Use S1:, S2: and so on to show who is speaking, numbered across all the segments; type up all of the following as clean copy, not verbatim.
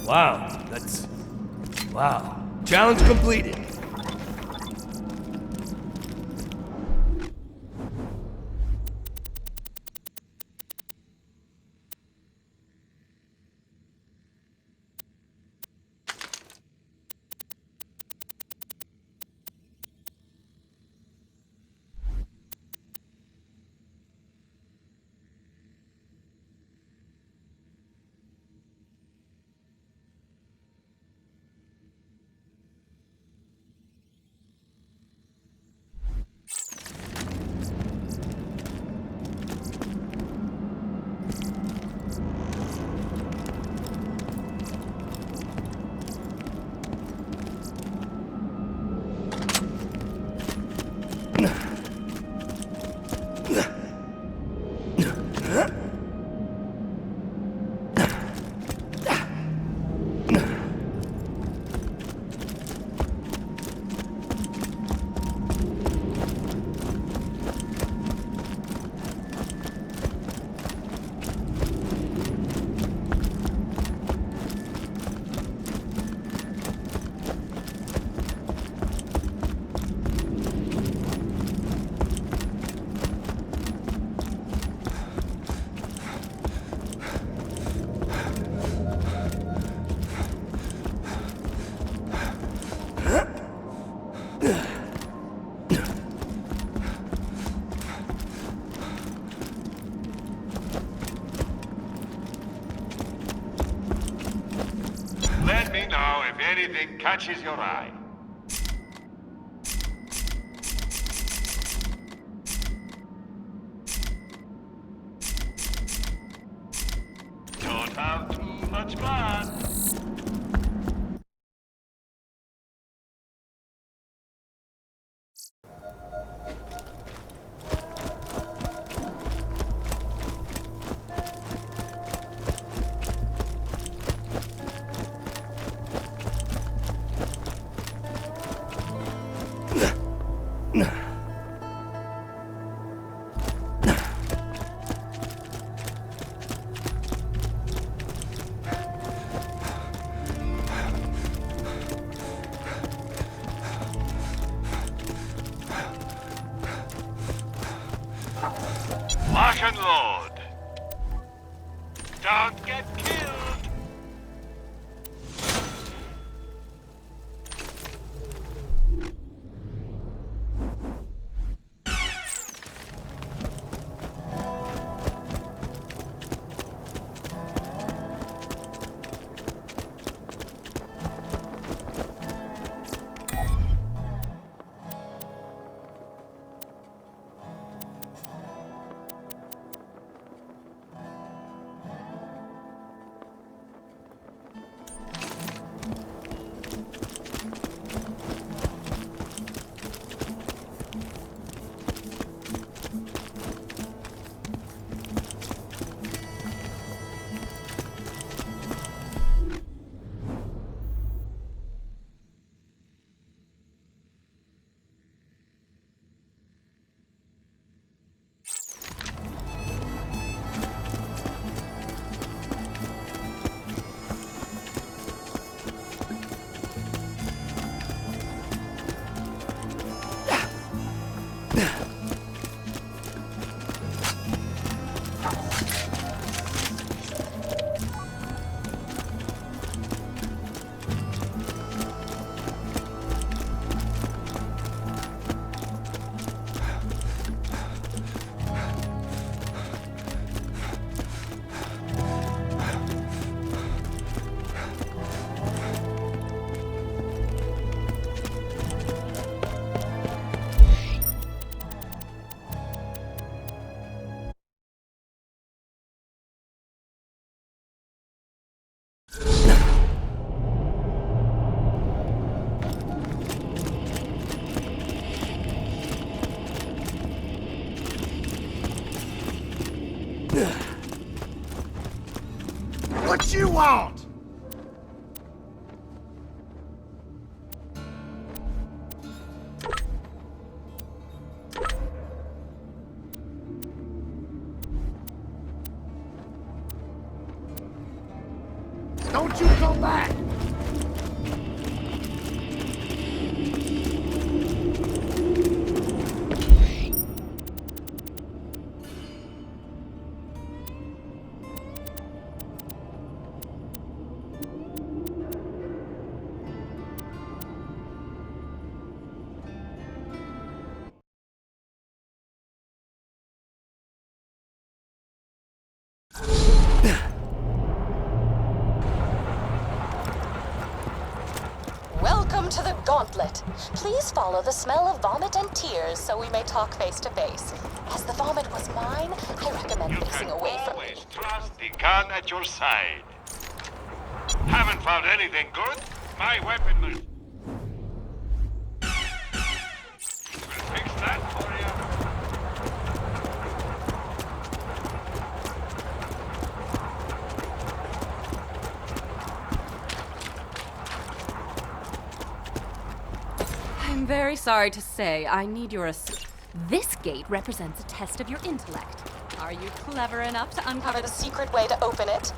S1: Wow, that's... Wow. Challenge completed.
S2: Let me know if anything catches your eye. Don't have too much fun. Lock and load. Don't get killed.
S3: What you want? don't you come back!
S4: Welcome to the Gauntlet. Please follow the smell of vomit and tears so we may talk face to face. As the vomit was mine, I recommend
S2: You
S4: facing
S2: can
S4: away from me.
S2: always trust the gun at your side. Haven't found anything good? My weapon will fix that for you.
S5: I'm very sorry to say, I need your This gate represents a test of your intellect. Are you clever enough to uncover
S4: Cover the secret way to open it.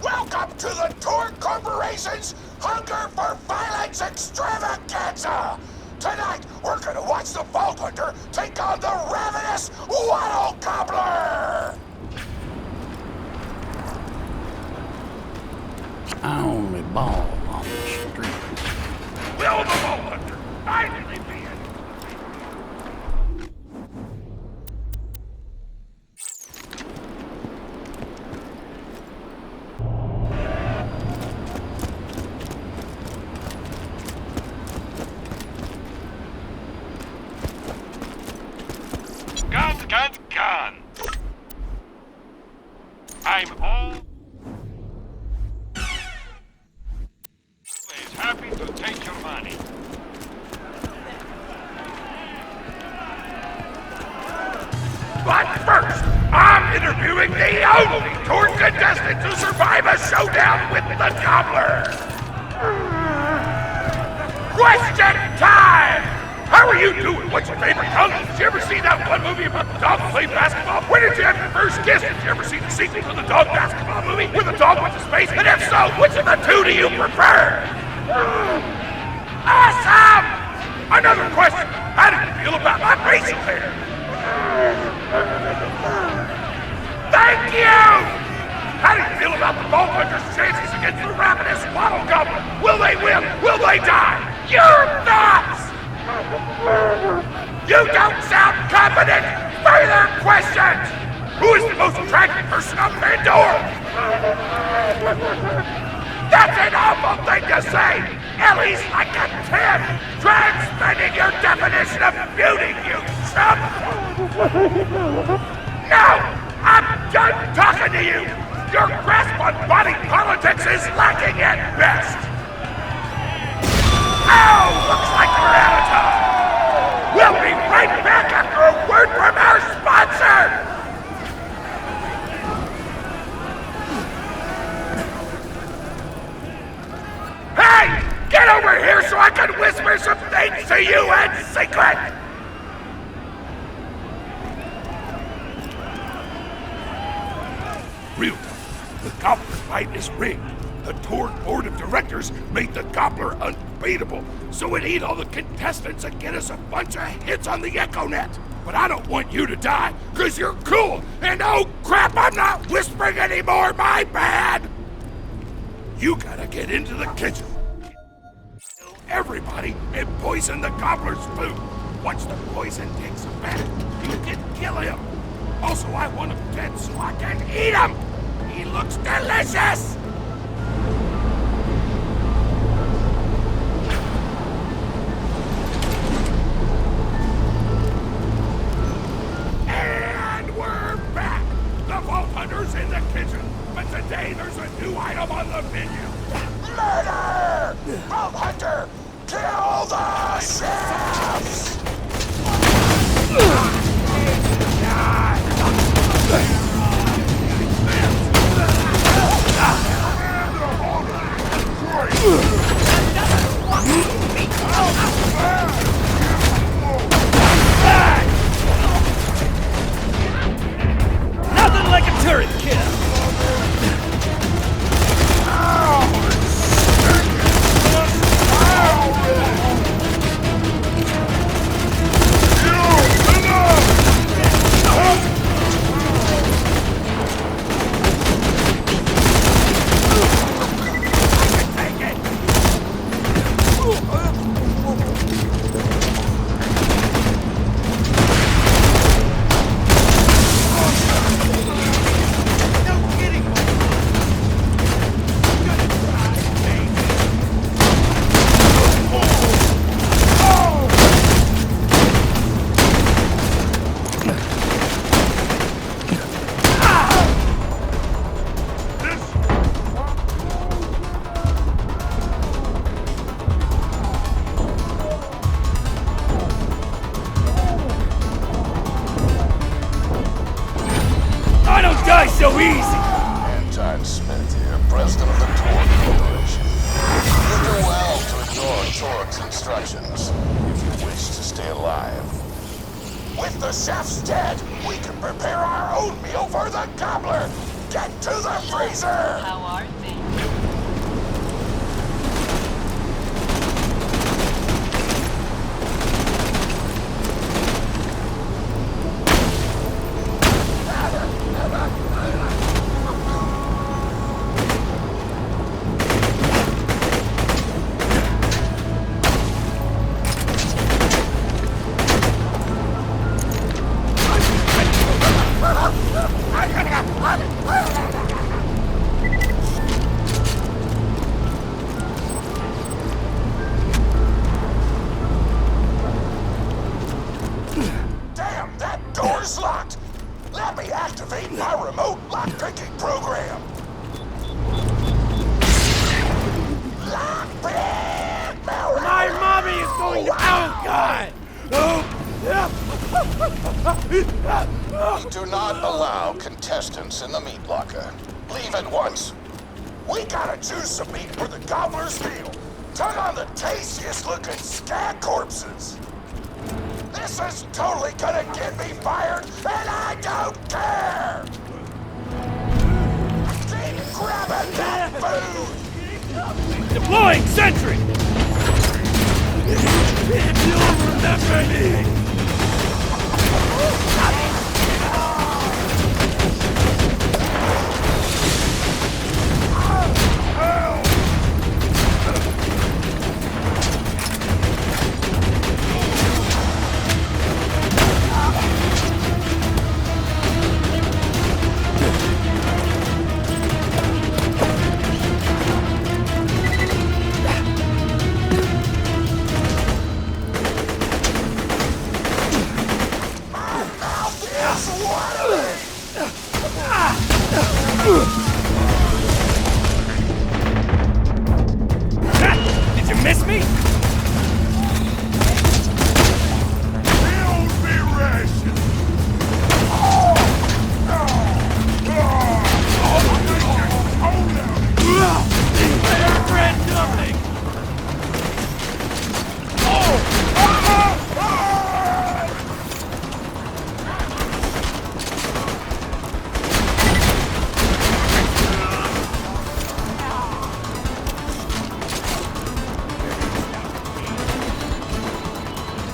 S3: Welcome to the Tour Corporation's Hunger for Violence Extravaganza! Tonight, we're gonna watch the Vault Hunter take on the ravenous Waddle Gobbler!
S6: I only ball on the street.
S3: Will the Vault Hunter finally be it?
S2: Guns, guns, guns! I'm always happy to take your money.
S3: But first, I'm interviewing the only tour contestant to survive a showdown with the Gobbler! Question time! How are you doing? What's your favorite color? Did you ever see that one movie about the dog who played basketball? When did you have your first kiss? Did you ever see the sequel to the dog basketball movie where the dog went to space? And if so, which of the two do you prefer? Awesome! Another question. How do you feel about my facial hair? Thank you! How do you feel about the Vault Hunter's chances against the ravenous Waddle Gobbler? Will they win? Will they die? Your thoughts! You don't sound confident! Further questions! Who is the most attractive person on Pandora? That's an awful thing to say! Ellie's like a 10! Try expanding your definition of beauty, you chump! No! I'm done talking to you! Your grasp on body politics is lacking at best! Oh! Looks like we're out of time! We'll be right back after a word from our sponsor! Hey! Get over here so I can whisper some things to you in secret! Real talk. The Gobbler fight is rigged. The tour board of directors made the Gobbler unbeatable, so it eat all the contestants and get us a bunch of hits on the EchoNet. But I don't want you to die, cause you're cool, and oh crap, I'm not whispering anymore, my bad! You gotta get into the kitchen. Kill everybody and poison the Gobbler's food. Once the poison takes effect, you can kill him. Also, I want him dead so I can eat him! He looks delicious! And we're back! The Vault Hunter's in the kitchen, but today there's a new item on the menu. Murder! Vault Hunter, kill the chefs! Die!
S1: Nothing like a turret kill! I don't die so easy!
S7: Anton Smith here, president of the Torque Corporation. You do well to ignore Torque's instructions if you wish to stay alive. With the chefs dead, we can prepare our own meal for the gobbler! Get to the freezer!
S5: How are things?
S7: Damn, that door's locked! Let me activate my remote lock-picking program! Lock-pick!
S1: My mommy is going to... Oh, God!
S7: We do not allow contestants in the meat locker. Leave at once. We gotta choose some meat for the gobbler's meal. Tug on the tastiest looking scat corpses. This is totally gonna get me fired, and I don't care! Keep grabbing that food!
S1: Deploying sentry! If you'll remember me! Did you miss me?
S3: Build me ration!
S1: I read nothing!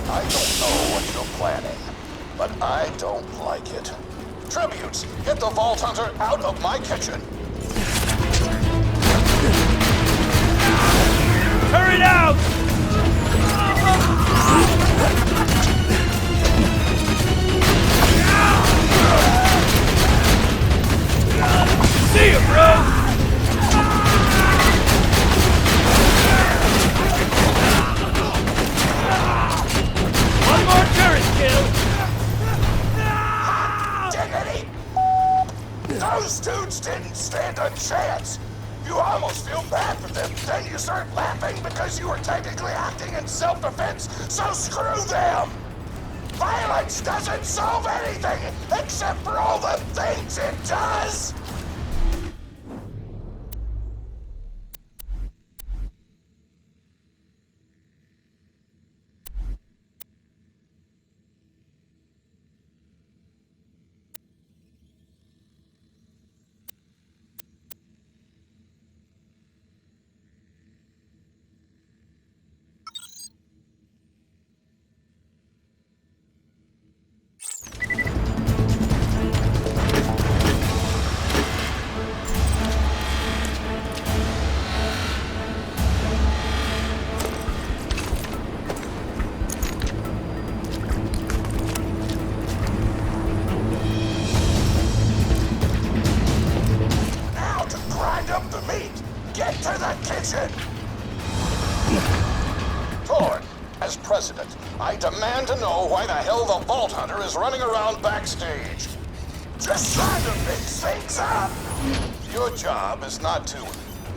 S7: I don't know what you're planning, but I don't like it. Tributes, get the Vault Hunter out of my kitchen!
S1: Hurry out! See ya, bro! One more turret kill!
S7: Dignity! Those dudes didn't stand a chance! You almost feel bad for them, then you start laughing because you were technically acting in self-defense, so screw them! Violence doesn't solve anything except for all the things it does! Torn, as president, I demand to know why the hell the Vault Hunter is running around backstage. Just trying to mix things up. Your job is not to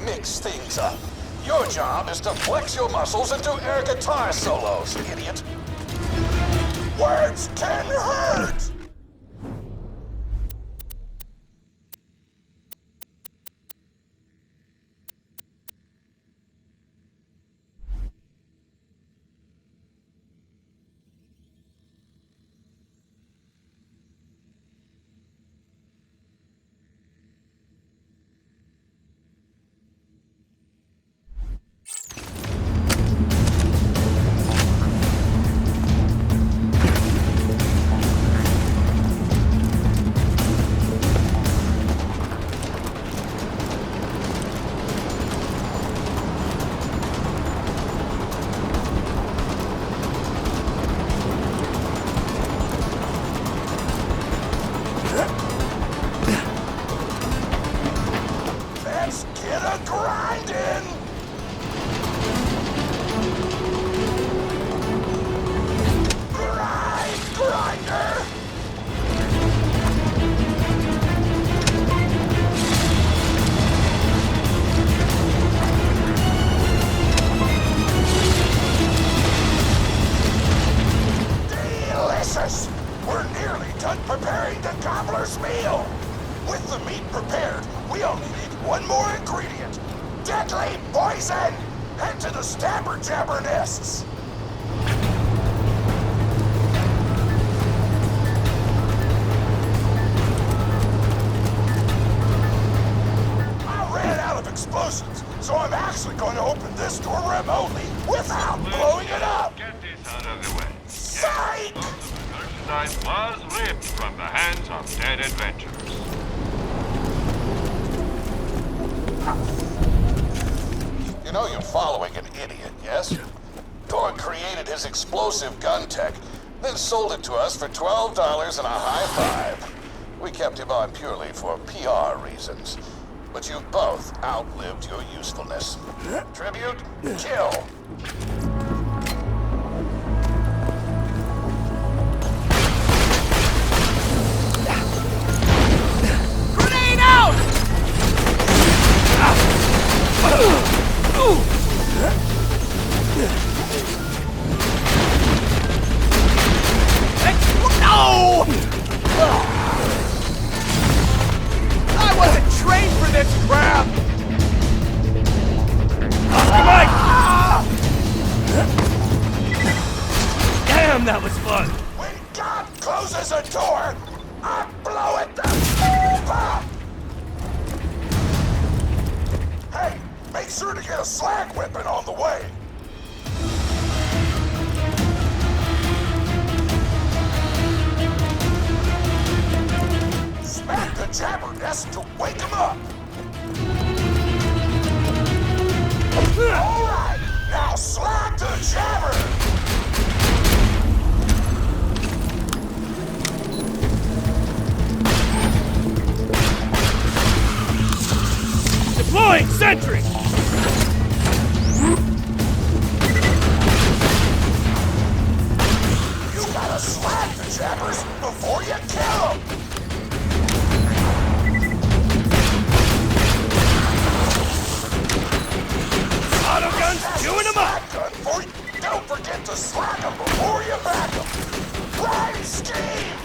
S7: mix things up. Your job is to flex your muscles and do air guitar solos, idiot. Words can hurt! Let's get a grindin'! Grinder! Delicious! We're nearly done preparing the gobbler's meal! With the meat prepared, we only need one more ingredient. Deadly poison! Head to the stabber jabber nests! I ran out of explosives, so I'm actually going to open this door remotely without blowing it up!
S2: Get this out of the way.
S7: Psych!
S2: Merchandise was ripped from the hands of dead adventurers.
S7: You know you're following an idiot, yes? Thor created his explosive gun tech, then sold it to us for $12 and a high five. We kept him on purely for PR reasons. But you both outlived your usefulness. Tribute, kill.
S1: Grenade out! No! I wasn't trained for this crap! Oscar Mike! Damn, that was fun!
S7: When God closes a door, I blow it the f up! Hey, make sure to get a slag weapon on the way. Smack the jabber nest to wake him up. All right, now slag the jabber.
S1: Deploying sentry!
S7: You gotta slag the jabbers before you kill them.
S1: Autogun's chewing them up!
S7: Don't forget to slag them before you back them. Right scheme!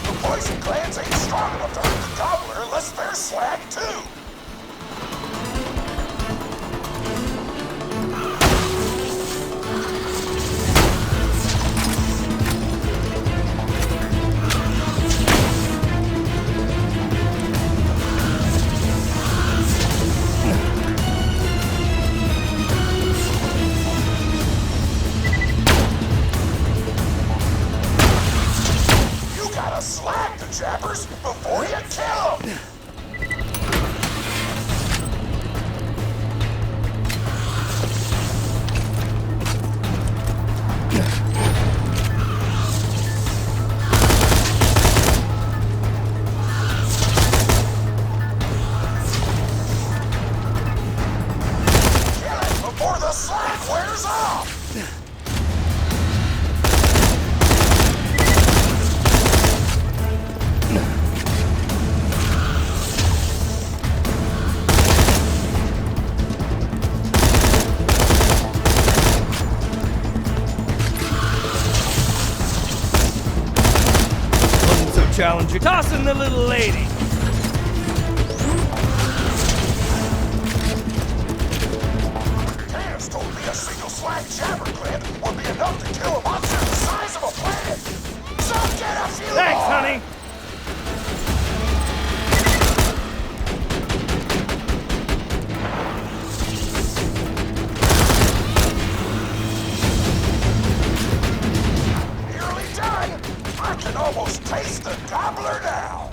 S7: The poison glands ain't strong enough to hurt the gobbler unless they're slag too. You gotta slag the jabbers before you kill them.
S1: challenger. Tossing the little lady.
S7: Hands told me a single slag jabber gland would be enough to kill a monster the size of a planet. So get a few
S1: Thanks,
S7: more.
S1: honey.
S7: Nearly done. I can almost taste the gobbler now.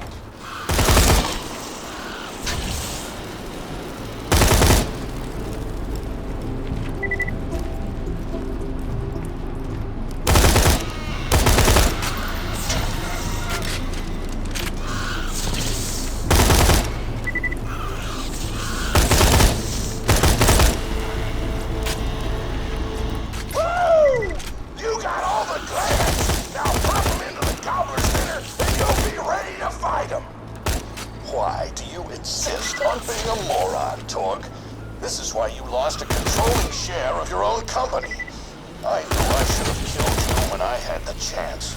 S7: Woo! You got all the glands. Now pop them into the gobbler's dinner, and you'll be ready to fight him. Why do you insist on being a moron, Torg? This is why you lost a controlling share of your own company. I knew I should have killed you when I had the chance.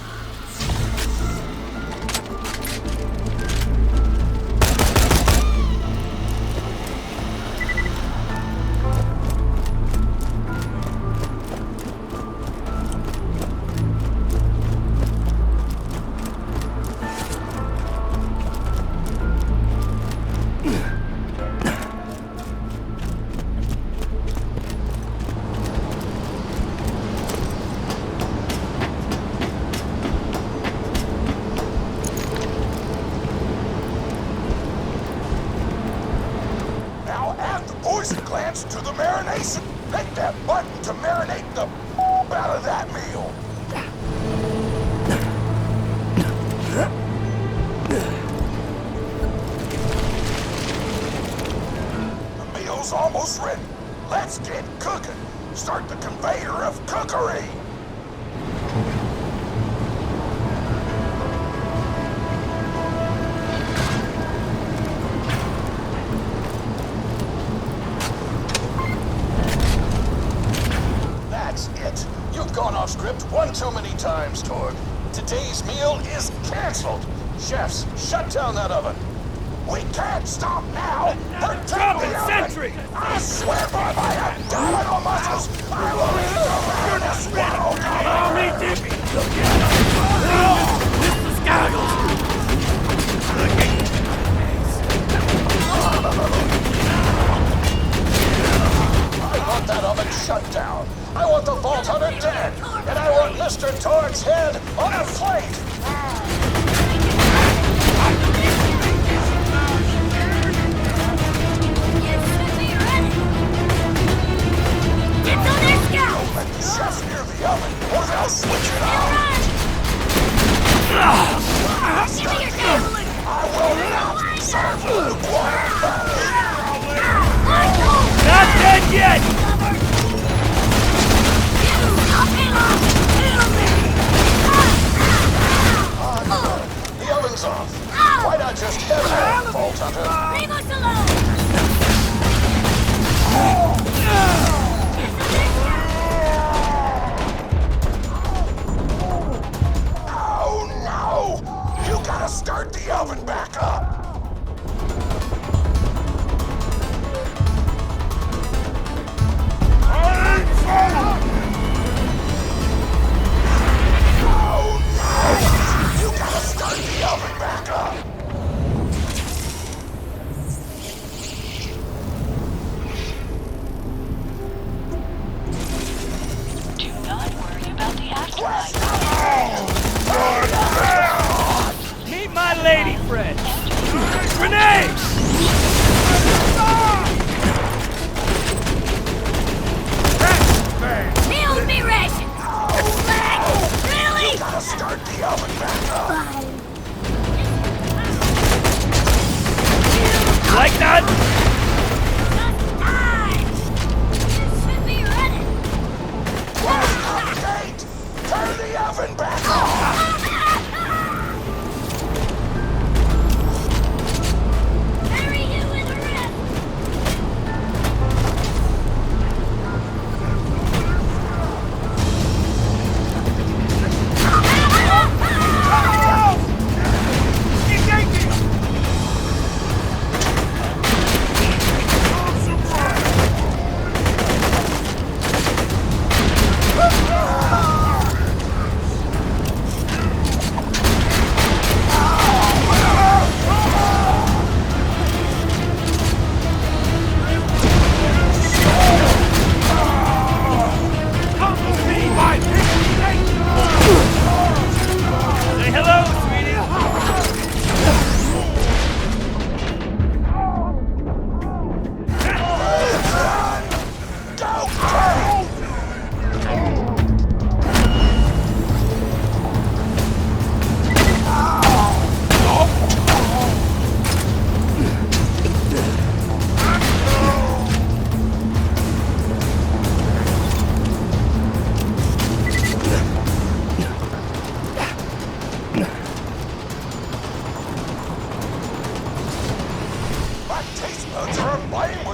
S7: Now add the poison glands to the marination. Hit that button to marinate the out of that meal. The meal's almost ready. Let's get cooking. Start the conveyor of cookery. That's it. You've gone off script one too many times, Torg. Today's meal is canceled. Chefs, shut down that oven. We can't stop now. Protect
S1: Dropping
S7: the oven.
S1: sentry.
S7: I swear by my abdominal muscles, I will eat the ravenous world.
S1: Allow me, Dippy. Mr. Scoggles.
S7: I want that oven shut down. I want the Vault Hunter dead. And I want Mr. Torg's head on a plate. Don't let the chefs near the oven, or they'll switch it on. I will not serve lukewarm food.
S1: Not dead yet.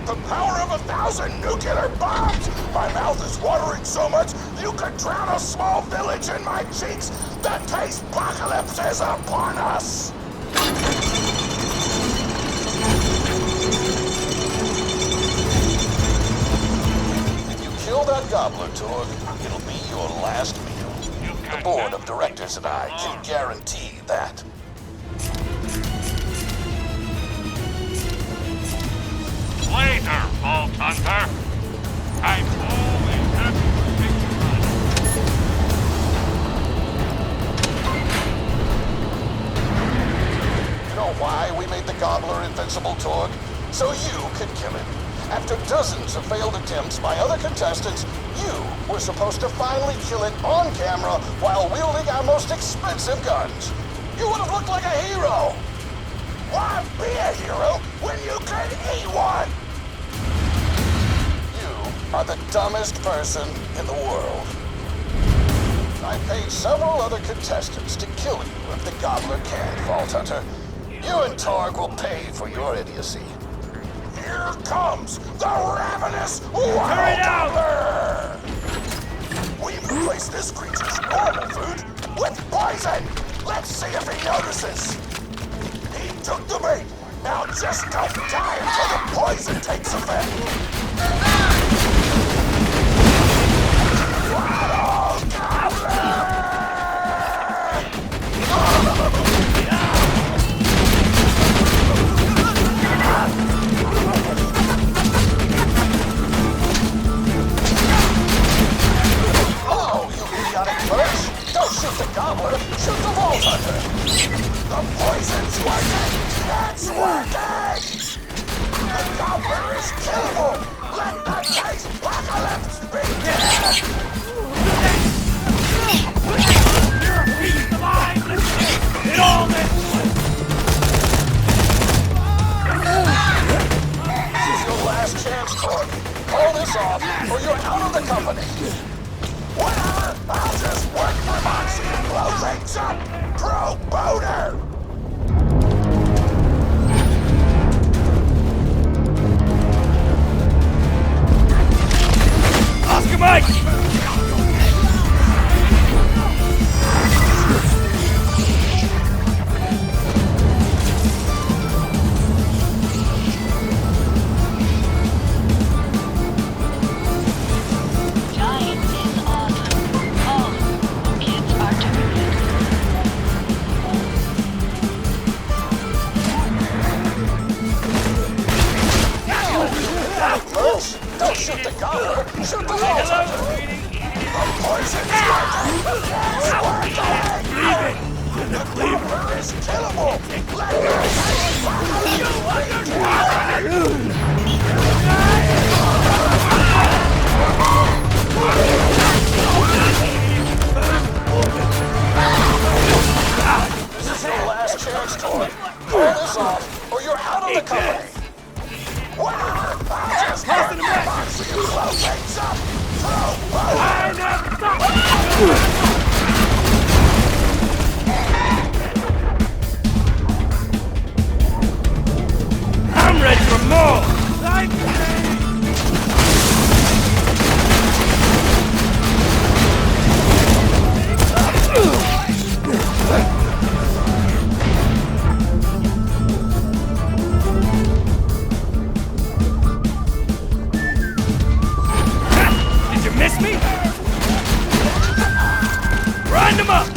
S7: with the power of 1,000 nuclear bombs! My mouth is watering so much you could drown a small village in my cheeks! The taste apocalypse is upon us! If you kill that gobbler, Torg, it'll be your last meal. The board of directors and I can guarantee that.
S2: Later, Vault Hunter. I'm always happy to take you on.
S7: You know why we made the Gobbler invincible, Torg? So you could kill him. After dozens of failed attempts by other contestants, you were supposed to finally kill it on camera while wielding our most expensive guns. You would have looked like a hero. Why be a hero when you could eat one? You are the dumbest person in the world. I paid several other contestants to kill you if the Gobbler can, Vault Hunter. You and Torg will pay for your idiocy. Here comes the ravenous Wild Gobbler! We replace this creature's normal food with poison! Let's see if he notices! He took the bait! Now just don't die until the poison takes effect! Wild Gobbler! Don't shoot the Gobbler! Shoot the Vault Hunter! The poison's working! It's working! The Gobbler is killable! Let the taste apocalypse begin!
S1: You're a piece of mine! It all this!
S7: This is your last chance, Torg. Call this off, or you're out of the company! Whatever! I'll just work for Moxie and blow things up! Pro boner!
S1: Oscar Mike!
S7: Don't shoot the Gobbler! Shoot the Vault Hunter! The poison's working! It's working! The Gobbler is killable! Let the taste This is your last chance, Torg. Call this off, or you're out of the company! Whatever! I'll just hurt the Moxie and blow things up! Throw
S1: I'm ready for more! Did you miss me? Grind them up!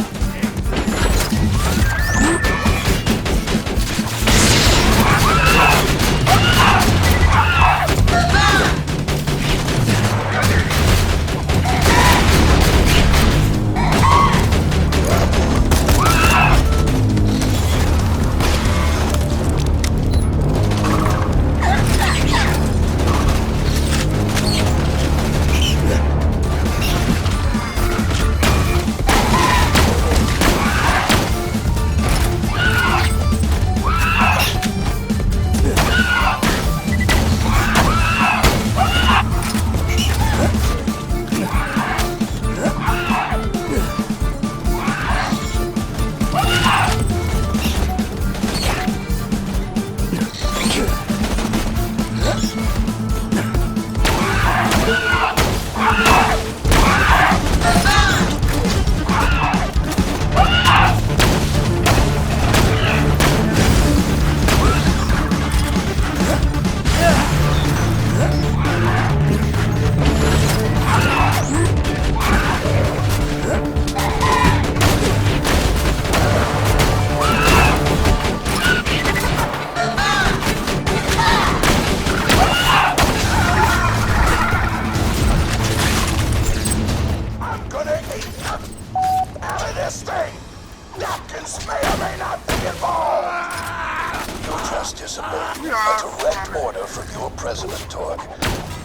S7: President Torg.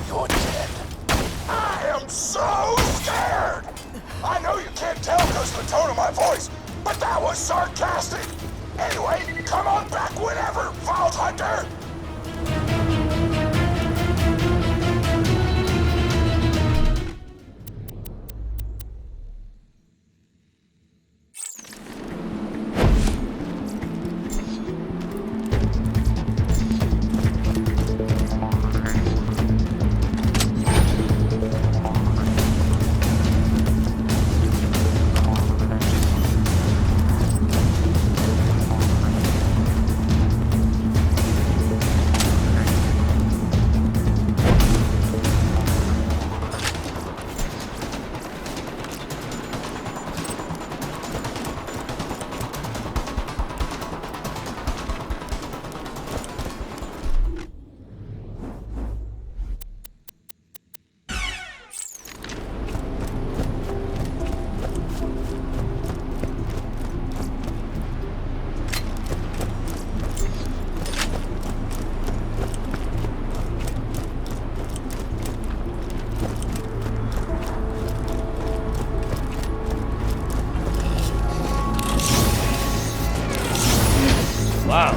S7: You're dead. I am so scared! I know you can't tell because of the tone of my voice, but that was sarcastic! Anyway, come on back whenever, Vault Hunter!
S1: Wow.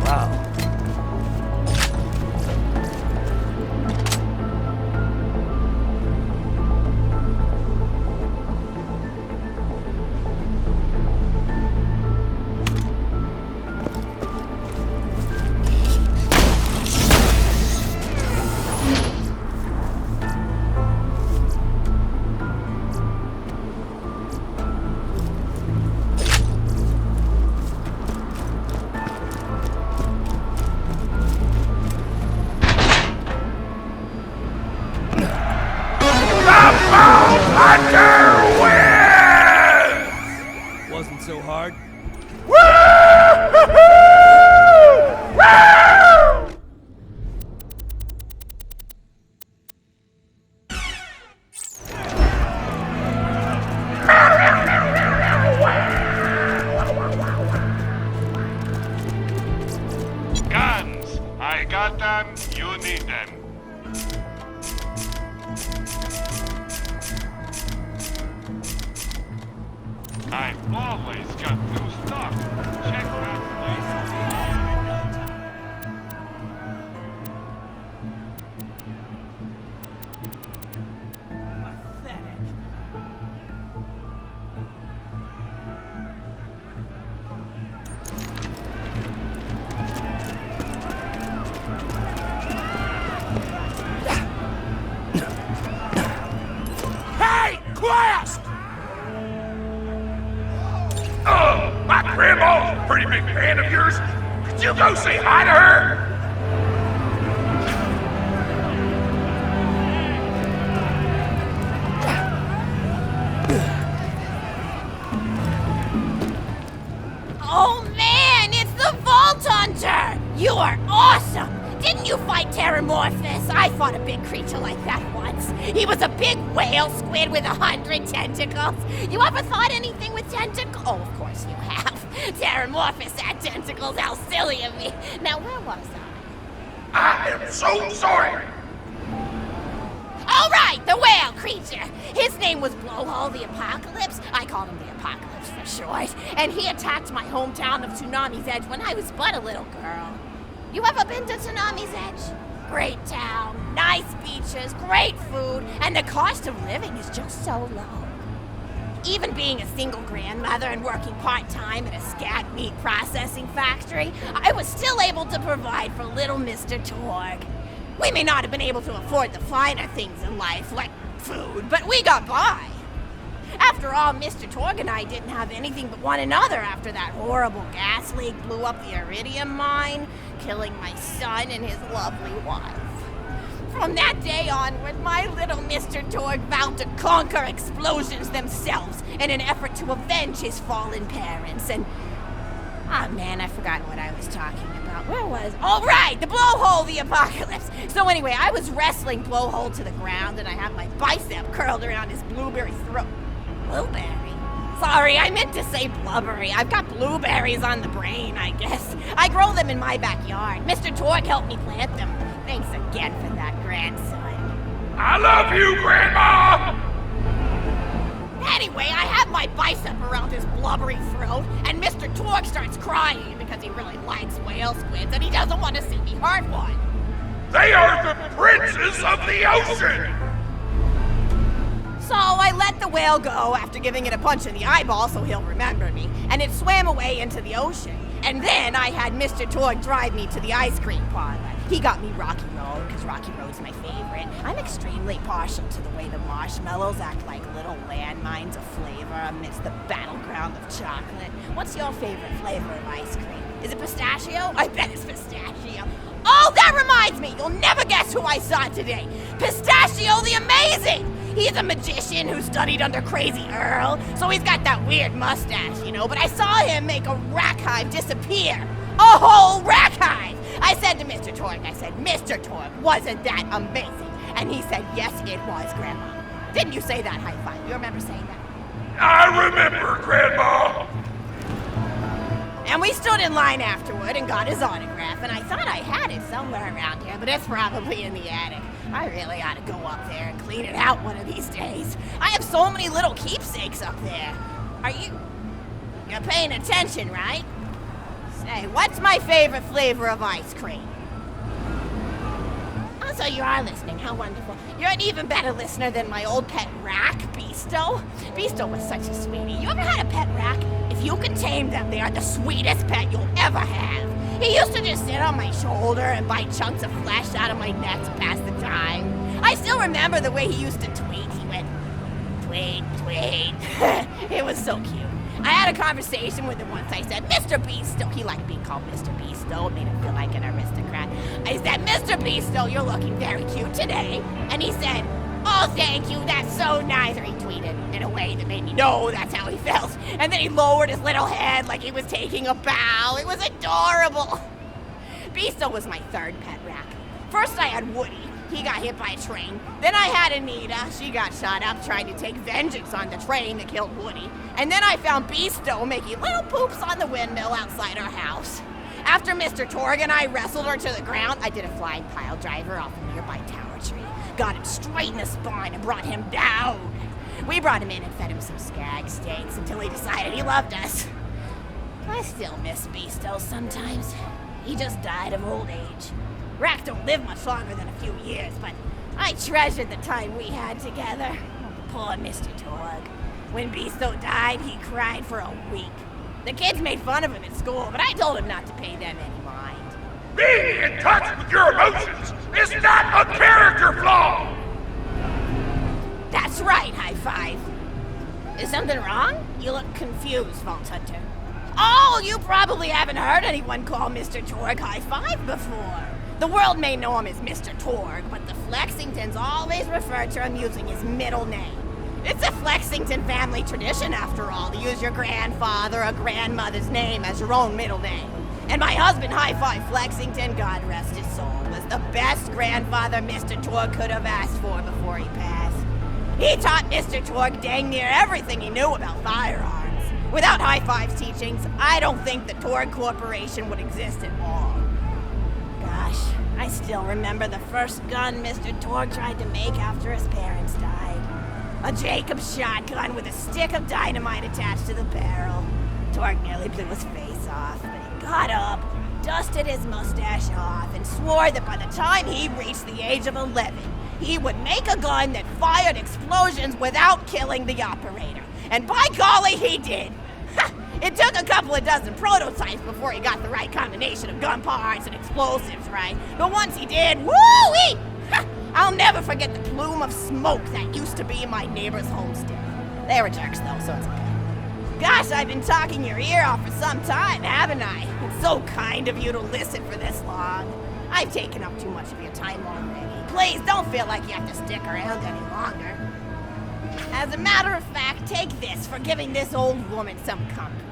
S1: Wow. Wasn't so hard.
S2: Guns! I got them, you need them. I've always got new stuff. Check that
S3: Hey, class! My grandma's a pretty big fan of yours. Could you go say hi to her?
S8: Oh man, it's the Vault Hunter! You are awesome! Didn't you fight Terramorphous? I fought a big creature like that once. He was a big whale squid with 100 tentacles. You ever thought anything with tentacles? Oh, of course you have. Terramorphous had tentacles, how silly of me. Now, where was I?
S3: I am so sorry.
S8: All right, the whale creature. His name was Blowhole the Apocalypse. I called him the Apocalypse for short. And he attacked my hometown of Tsunami's Edge when I was but a little girl. You ever been to Tsunami's Edge? Great town, nice beaches, great food, and the cost of living is just so low. Even being a single grandmother and working part-time at a scat meat processing factory, I was still able to provide for little Mr. Torg. We may not have been able to afford the finer things in life, like food, but we got by. After all, Mr. Torg and I didn't have anything but one another after that horrible gas leak blew up the iridium mine, killing my son and his lovely wife. From that day onward, my little Mr. Torg vowed to conquer explosions themselves in an effort to avenge his fallen parents, and... oh man, I forgot what I was talking about. Where was... oh right, the Blowhole the Apocalypse! So anyway, I was wrestling Blowhole to the ground, and I had my bicep curled around his blueberry throat. Blueberry? Sorry, I meant to say blubbery. I've got blueberries on the brain, I guess. I grow them in my backyard. Mr. Torg helped me plant them. Thanks again for that, grandson.
S3: I love you, Grandma!
S8: Anyway, I have my bicep around his blubbery throat, and Mr. Torg starts crying because he really likes whale squids and he doesn't want to see me hurt one.
S3: They are the princes of the ocean!
S8: So I let the whale go after giving it a punch in the eyeball so he'll remember me, and it swam away into the ocean. And then I had Mr. Torg drive me to the ice cream parlor. He got me Rocky Road, because Rocky Road's my favorite. I'm extremely partial to the way the marshmallows act like little landmines of flavor amidst the battleground of chocolate. What's your favorite flavor of ice cream? Is it pistachio? I bet it's pistachio. Oh, that reminds me! You'll never guess who I saw today! Pistachio the Amazing! He's a magician who studied under Crazy Earl, so he's got that weird mustache, you know, but I saw him make a rack hive disappear. A whole rack hive! I said to Mr. Torg, Mr. Torg, wasn't that amazing? And he said, yes, it was, Grandma. Didn't you say that, high five? You remember saying that?
S3: I remember, Grandma!
S8: And we stood in line afterward and got his autograph, and I thought I had it somewhere around here, but it's probably in the attic. I really ought to go up there and clean it out one of these days. I have so many little keepsakes up there. You're paying attention, right? Say, what's my favorite flavor of ice cream? Oh, so you are listening, how wonderful. You're an even better listener than my old pet rack, Beasto. Beasto was such a sweetie. You ever had a pet rack? If you can tame them, they are the sweetest pet you'll ever have. He used to just sit on my shoulder and bite chunks of flesh out of my neck to pass the time. I still remember the way he used to tweet. He went, tweet, tweet. It was so cute. I had a conversation with him once. I said, Mr. Beasto. He liked being called Mr. Beasto. It made him feel like an aristocrat. I said, Mr. Beasto, you're looking very cute today. And he said, oh, thank you, that's so nice. Or he tweeted in a way that made me know that's how he felt. And then he lowered his little head like he was taking a bow. It was adorable. Beasto was my third pet rack. First I had Woody. He got hit by a train. Then I had Anita. She got shot up trying to take vengeance on the train that killed Woody. And then I found Beasto making little poops on the windmill outside our house. After Mr. Torg and I wrestled her to the ground, I did a flying pile driver off a nearby tower tree. Got him straight in the spine and brought him down. We brought him in and fed him some skag steaks until he decided he loved us. I still miss Beasto sometimes. He just died of old age. Racks don't live much longer than a few years, but I treasured the time we had together. Poor Mr. Torg. When Beasto died, he cried for a week. The kids made fun of him at school, but I told him not to pay them any mind.
S3: Being in touch with your emotions is not a character flaw!
S8: That's right, high five. Is something wrong? You look confused, Vault Hunter. Oh, you probably haven't heard anyone call Mr. Torg high five before. The world may know him as Mr. Torg, but the Flexingtons always refer to him using his middle name. It's a Flexington family tradition, after all, to use your grandfather or grandmother's name as your own middle name. And my husband, High Five Flexington, God rest his soul, was the best grandfather Mr. Torg could have asked for before he passed. He taught Mr. Torg dang near everything he knew about firearms. Without High Five's teachings, I don't think the Torg Corporation would exist at all. Gosh, I still remember the first gun Mr. Torg tried to make after his parents died. A Jacobs shotgun with a stick of dynamite attached to the barrel. Torg nearly blew his face off, but he got up, dusted his mustache off, and swore that by the time he reached the age of 11, he would make a gun that fired explosions without killing the operator. And by golly, he did! It took a couple of dozen prototypes before he got the right combination of gun parts and explosives right. But once he did, woo-wee! I'll never forget the plume of smoke that used to be my neighbor's homestead. They were jerks though, so it's okay. Gosh, I've been talking your ear off for some time, haven't I? It's so kind of you to listen for this long. I've taken up too much of your time already. Please don't feel like you have to stick around any longer. As a matter of fact, take this for giving this old woman some company.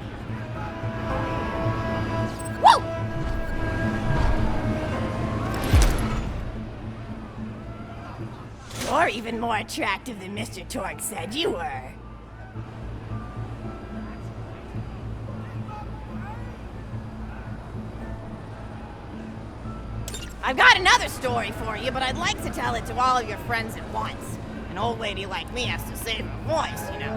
S8: Woo! You're even more attractive than Mr. Torg said you were. I've got another story for you, but I'd like to tell it to all of your friends at once. An old lady like me has to save her voice, you know.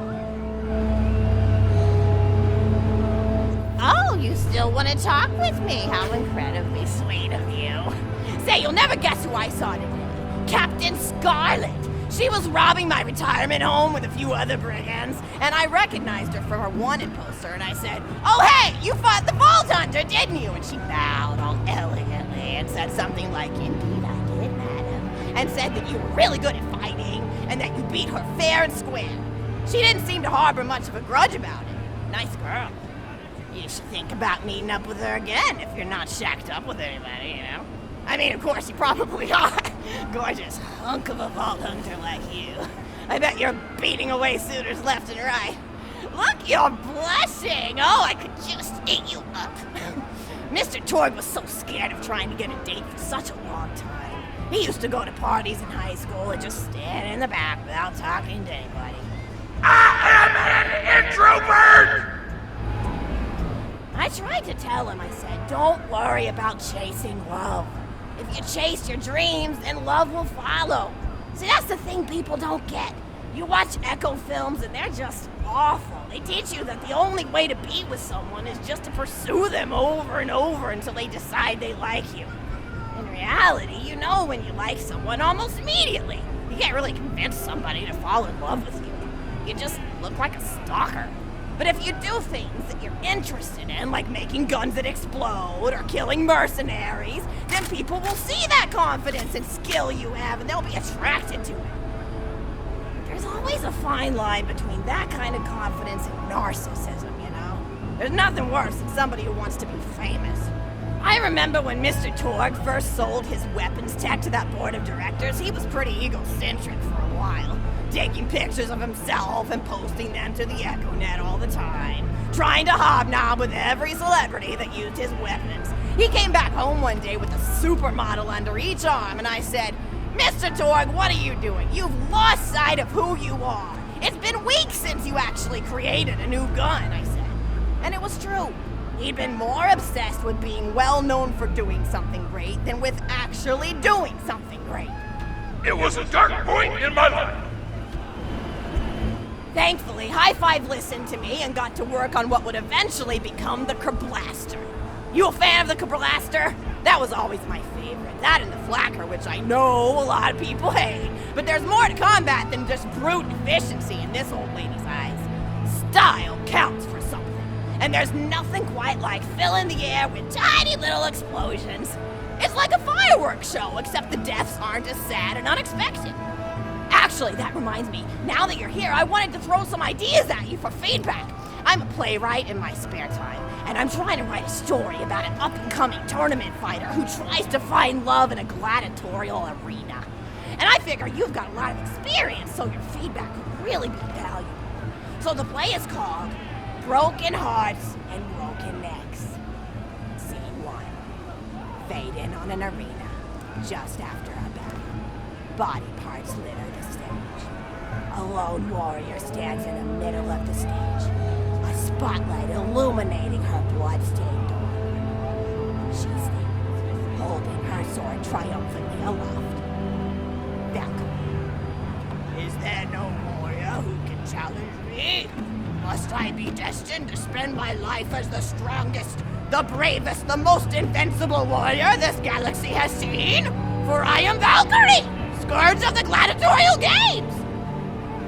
S8: Oh, you still want to talk with me? How incredibly sweet of you. Say, you'll never guess who I saw today. Captain Scarlet. She was robbing my retirement home with a few other brigands, and I recognized her from her wanted poster, and I said, "Oh, hey, you fought the Vault Hunter, didn't you?" And she bowed all elegantly and said something like, "Indeed I did, madam," and said that you were really good at fighting, and that you beat her fair and square. She didn't seem to harbor much of a grudge about it. Nice girl. You should think about meeting up with her again if you're not shacked up with anybody, you know? I mean, of course, you probably are. Gorgeous hunk of a Vault Hunter like you. I bet you're beating away suitors left and right. Look, you're blushing. Oh, I could just eat you up. Mr. Torg was so scared of trying to get a date for such a long time. He used to go to parties in high school and just stand in the back without talking to anybody.
S3: I am an introvert!
S8: I tried to tell him, I said, don't worry about chasing love. If you chase your dreams, then love will follow. See, that's the thing people don't get. You watch Echo films and they're just awful. They teach you that the only way to be with someone is just to pursue them over and over until they decide they like you. In reality, you know when you like someone almost immediately. You can't really convince somebody to fall in love with you. You just look like a stalker. But if you do things that you're interested in, like making guns that explode or killing mercenaries, then people will see that confidence and skill you have and they'll be attracted to it. There's always a fine line between that kind of confidence and narcissism, you know? There's nothing worse than somebody who wants to be famous. I remember when Mr. Torg first sold his weapons tech to that board of directors, he was pretty egocentric for a while. Taking pictures of himself and posting them to the EchoNet all the time. Trying to hobnob with every celebrity that used his weapons. He came back home one day with a supermodel under each arm and I said, "Mr. Torg, what are you doing? You've lost sight of who you are. It's been weeks since you actually created a new gun," I said. And it was true. He'd been more obsessed with being well known for doing something great than with actually doing something great.
S3: It was a dark point in my life.
S8: Thankfully, High Five listened to me and got to work on what would eventually become the Kerblaster. You a fan of the Kerblaster? That was always my favorite. That and the Flacker, which I know a lot of people hate. But there's more to combat than just brute efficiency in this old lady's eyes. Style counts for something. And there's nothing quite like filling the air with tiny little explosions. It's like a fireworks show, except the deaths aren't as sad and unexpected. Actually, that reminds me, now that you're here, I wanted to throw some ideas at you for feedback. I'm a playwright in my spare time, and I'm trying to write a story about an up-and-coming tournament fighter who tries to find love in a gladiatorial arena. And I figure you've got a lot of experience, so your feedback could really be valuable. So the play is called Broken Hearts and Broken Necks. Scene 1. Fade in on an arena, just after a battle. Body parts litter the stage. A lone warrior stands in the middle of the stage, a spotlight illuminating her blood-stained arm. She's there, holding her sword triumphantly aloft. Valkyrie. Is there no warrior who can challenge me? Must I be destined to spend my life as the strongest, the bravest, the most invincible warrior this galaxy has seen? For I am Valkyrie! Scourge of the gladiatorial games!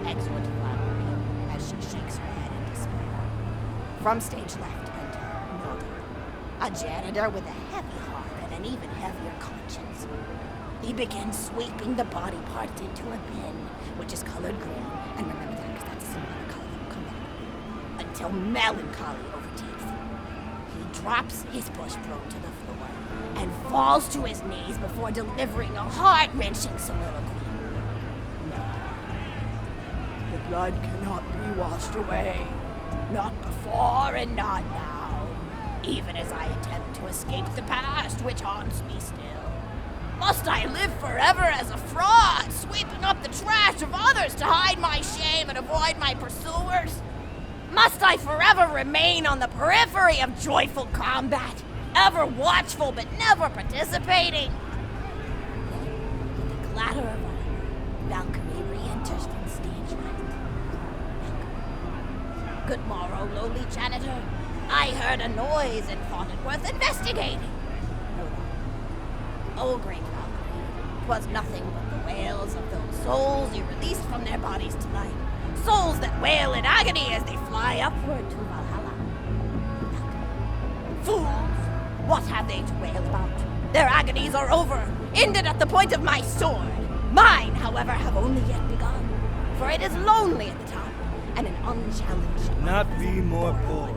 S8: Excellent Valkyrie, as she shakes her head in despair. From stage left, enter Mulder, a janitor with a heavy heart and an even heavier conscience. He begins sweeping the body parts into a bin, which is colored green, and remember that because that's a similar color that will come out, until melancholy overtakes him. He drops his push broom to the floor and falls to his knees before delivering a heart-wrenching soliloquy. No. The blood cannot be washed away. Not before and not now. Even as I attempt to escape the past, which haunts me still. Must I live forever as a fraud, sweeping up the trash of others to hide my shame and avoid my pursuers? Must I forever remain on the periphery of joyful combat, ever watchful but never participating? daughter of our Valkyrie re-enters from stage right. Good morrow, lowly janitor. I heard a noise and thought it worth investigating. Oh, great Valkyrie, 'twas nothing but the wails of those souls you released from their bodies tonight. Souls that wail in agony as they fly upward to Valhalla. Fools! What have they to wail about? Their agonies are over, ended at the point of my sword. Mine, however, have only yet begun, for it is lonely at the top and an unchallenged.
S1: Not be more bored.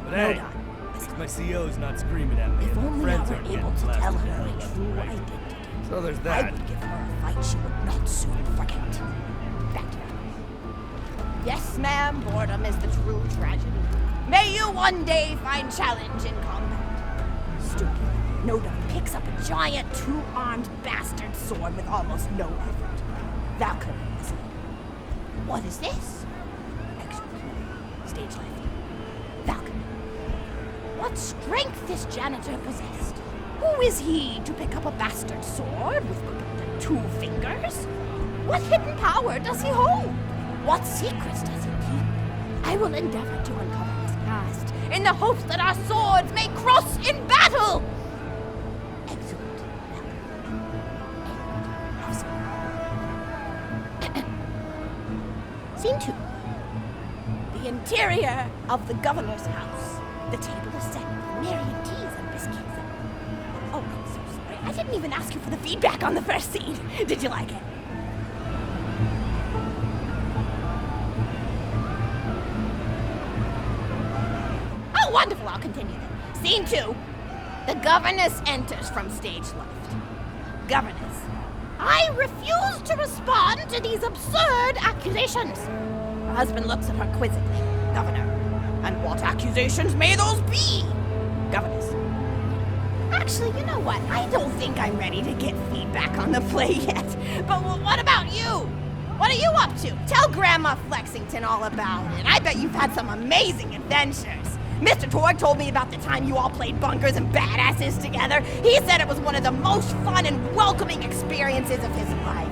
S1: But hey, at least my CO's not screaming at me.
S8: If
S1: and
S8: only I
S1: friends
S8: were
S1: aren't
S8: able
S1: getting
S8: to tell
S1: blasted
S8: her
S1: down
S8: her
S1: left
S8: true
S1: and right.
S8: identity,
S1: So there's
S8: I
S1: that.
S8: would give her a fight she would not soon forget. Back to her. Yes, ma'am, boredom is the true tragedy. May you one day find challenge in combat. Stupid. Noda picks up a giant two-armed bastard sword with almost no effort. Valkyrie is it. What is this? Exit. Stage left. Valkyrie. What strength this janitor possessed? Who is he to pick up a bastard sword with but 2 fingers? What hidden power does he hold? What secrets does he keep? I will endeavor to uncover his past in the hopes that our swords may cross in battle! Excellent. Scene 2. The interior of the governor's house. The table is set with myriad teas and biscuits. Oh, I'm so sorry. I didn't even ask you for the feedback on the first scene. Did you like it? Oh, wonderful. I'll continue then. Scene 2. The governess enters from stage left. Governess. I refuse to respond to these absurd accusations. Her husband looks at her quizzically. Governor. And what accusations may those be? Governess. Actually, you know what? I don't think I'm ready to get feedback on the play yet. But what about you? What are you up to? Tell Grandma Flexington all about it. I bet you've had some amazing adventures. Mr. Torg told me about the time you all played bunkers and badasses together. He said it was one of the most fun and welcoming experiences of his life.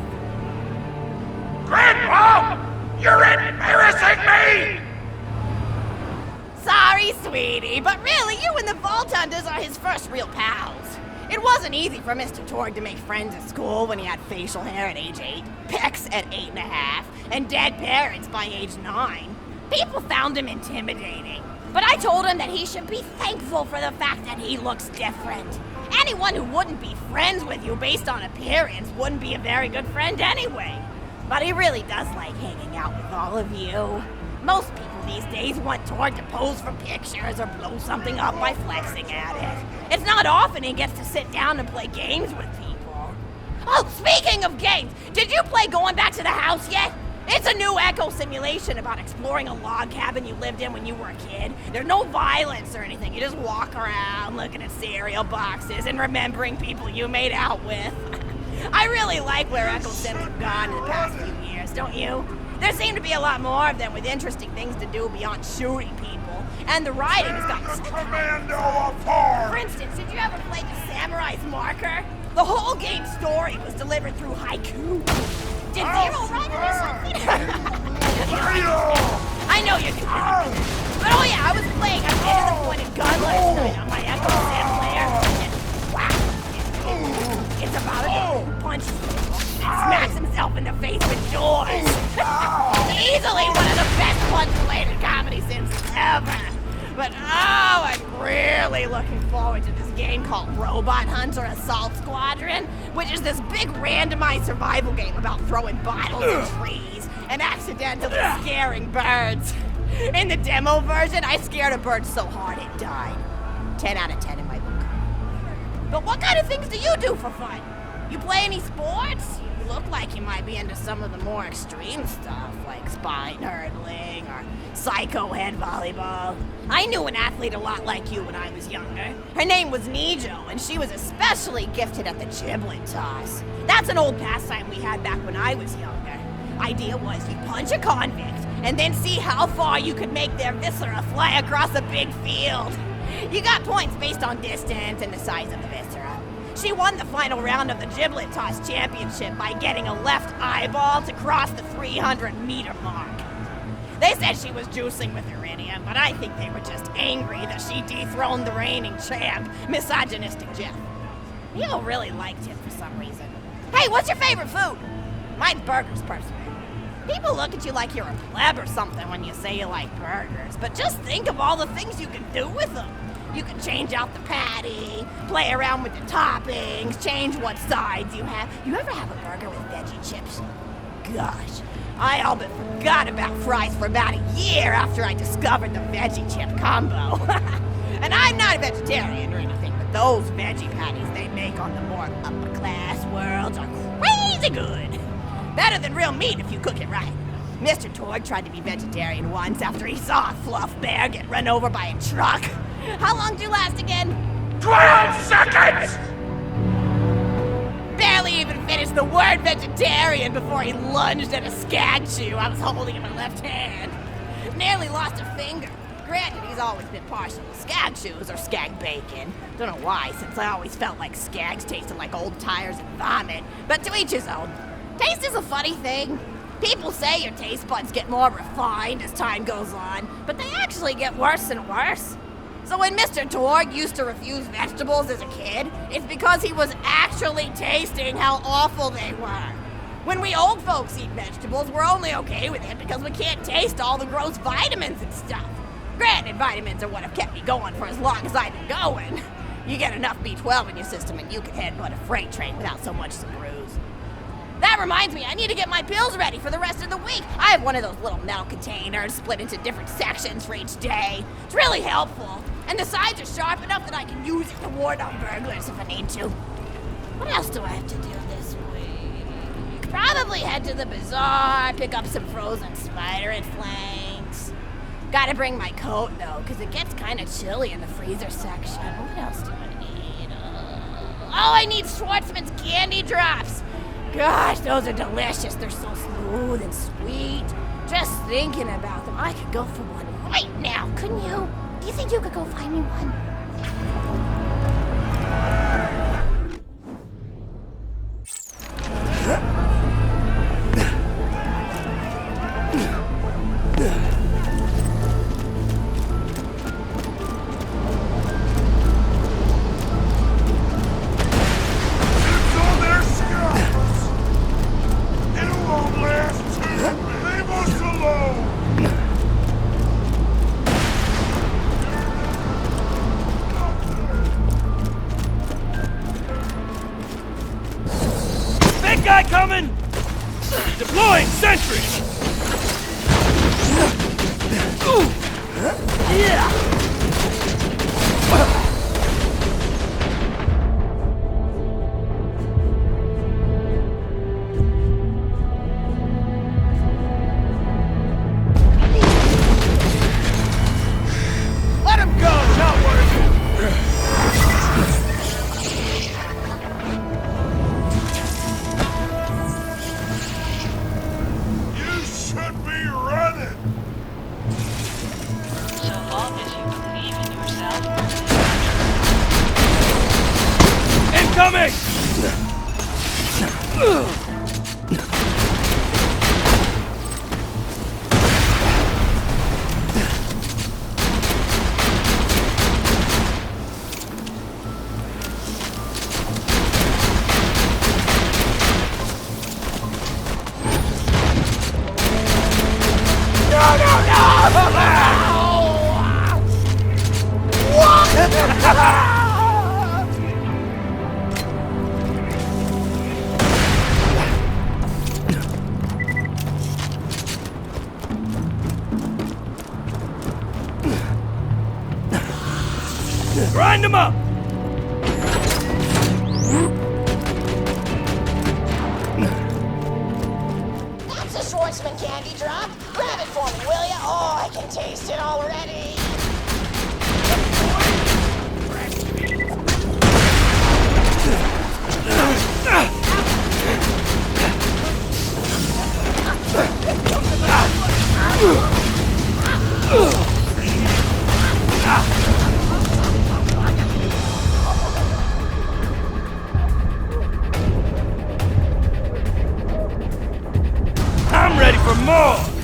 S3: Grandpa! You're embarrassing me!
S8: Sorry, sweetie, but really, you and the Vault Hunters are his first real pals. It wasn't easy for Mr. Torg to make friends at school when he had facial hair at age 8, pecs at 8.5, and dead parents by age 9. People found him intimidating, but I told him that he should be thankful for the fact that he looks different. Anyone who wouldn't be friends with you based on appearance wouldn't be a very good friend anyway. But he really does like hanging out with all of you. Most people these days want Torg to pose for pictures or blow something up by flexing at it. It's not often he gets to sit down and play games with people. Oh, speaking of games, did you play Going Back to the House yet? It's a new echo simulation about exploring a log cabin you lived in when you were a kid. There's no violence or anything. You just walk around looking at cereal boxes and remembering people you made out with. I really like where echo sims have gone in the past few years, don't you? There seem to be a lot more of them with interesting things to do beyond shooting people, and the writing has gotten
S3: Commando apart!
S8: For instance, did you ever play The Samurai's Marker? The whole game's story was delivered through haiku. Did Zero write it or something? I know you can. But oh yeah, I was playing a bit of the pointed gun last night on my Echo Sim player. And wow, it's about a guy who punches people and smacks himself in the face with doors. Easily one of the best punch-related comedy sims ever. But oh, I'm really looking forward to this game called Robot Hunter Assault Squadron, which is this big randomized survival game about throwing bottles at trees and accidentally scaring birds. In the demo version, I scared a bird so hard it died. 10 out of 10 in my book. But what kind of things do you do for fun? You play any sports? You look like you might be into some of the more extreme stuff, like spine hurdling or psycho head volleyball. I knew an athlete a lot like you when I was younger. Her name was Nijo, and she was especially gifted at the giblet toss. That's an old pastime we had back when I was younger. Idea was you punch a convict, and then see how far you could make their viscera fly across a big field. You got points based on distance and the size of the viscera. She won the final round of the Giblet Toss Championship by getting a left eyeball to cross the 300-meter mark. They said she was juicing with Iridium, but I think they were just angry that she dethroned the reigning champ, misogynistic Jeff. People really liked him for some reason. Hey, what's your favorite food? Mine's burgers, personally. People look at you like you're a pleb or something when you say you like burgers, but just think of all the things you can do with them. You can change out the patty, play around with the toppings, change what sides you have. You ever have a burger with veggie chips? Gosh, I all but forgot about fries for about a year after I discovered the veggie chip combo. And I'm not a vegetarian or anything, but those veggie patties they make on the more upper-class worlds are crazy good. Better than real meat if you cook it right. Mr. Torg tried to be vegetarian once after he saw a fluff bear get run over by a truck. How long did you last again?
S3: 12 seconds!
S8: Barely even finished the word vegetarian before he lunged at a skag chew I was holding in my left hand. Nearly lost a finger. Granted, he's always been partial to skag chews or skag bacon. Don't know why, since I always felt like skags tasted like old tires and vomit. But to each his own. Taste is a funny thing. People say your taste buds get more refined as time goes on, but they actually get worse and worse. So when Mr. Torg used to refuse vegetables as a kid, it's because he was actually tasting how awful they were. When we old folks eat vegetables, we're only okay with it because we can't taste all the gross vitamins and stuff. Granted, vitamins are what have kept me going for as long as I've been going. You get enough B12 in your system and you can headbutt a freight train without so much as a bruise. That reminds me, I need to get my pills ready for the rest of the week. I have one of those little metal containers split into different sections for each day. It's really helpful. And the sides are sharp enough that I can use it to ward off burglars if I need to. What else do I have to do this week? Probably head to the bazaar, pick up some frozen spider and flanks. Gotta bring my coat though, because it gets kind of chilly in the freezer section. What else do I need? I need Schwartzman's candy drops. Gosh, those are delicious. They're so smooth and sweet. Just thinking about them, I could go for one right now, couldn't you? Do you think you could go find me one?
S1: Guy coming! Deploying sentry!
S3: Let him go! Not worth
S1: Incoming! Grind him up!
S8: That's a Schwartzman candy drop. Grab it for me, will ya? Oh, I can taste it already.
S1: more!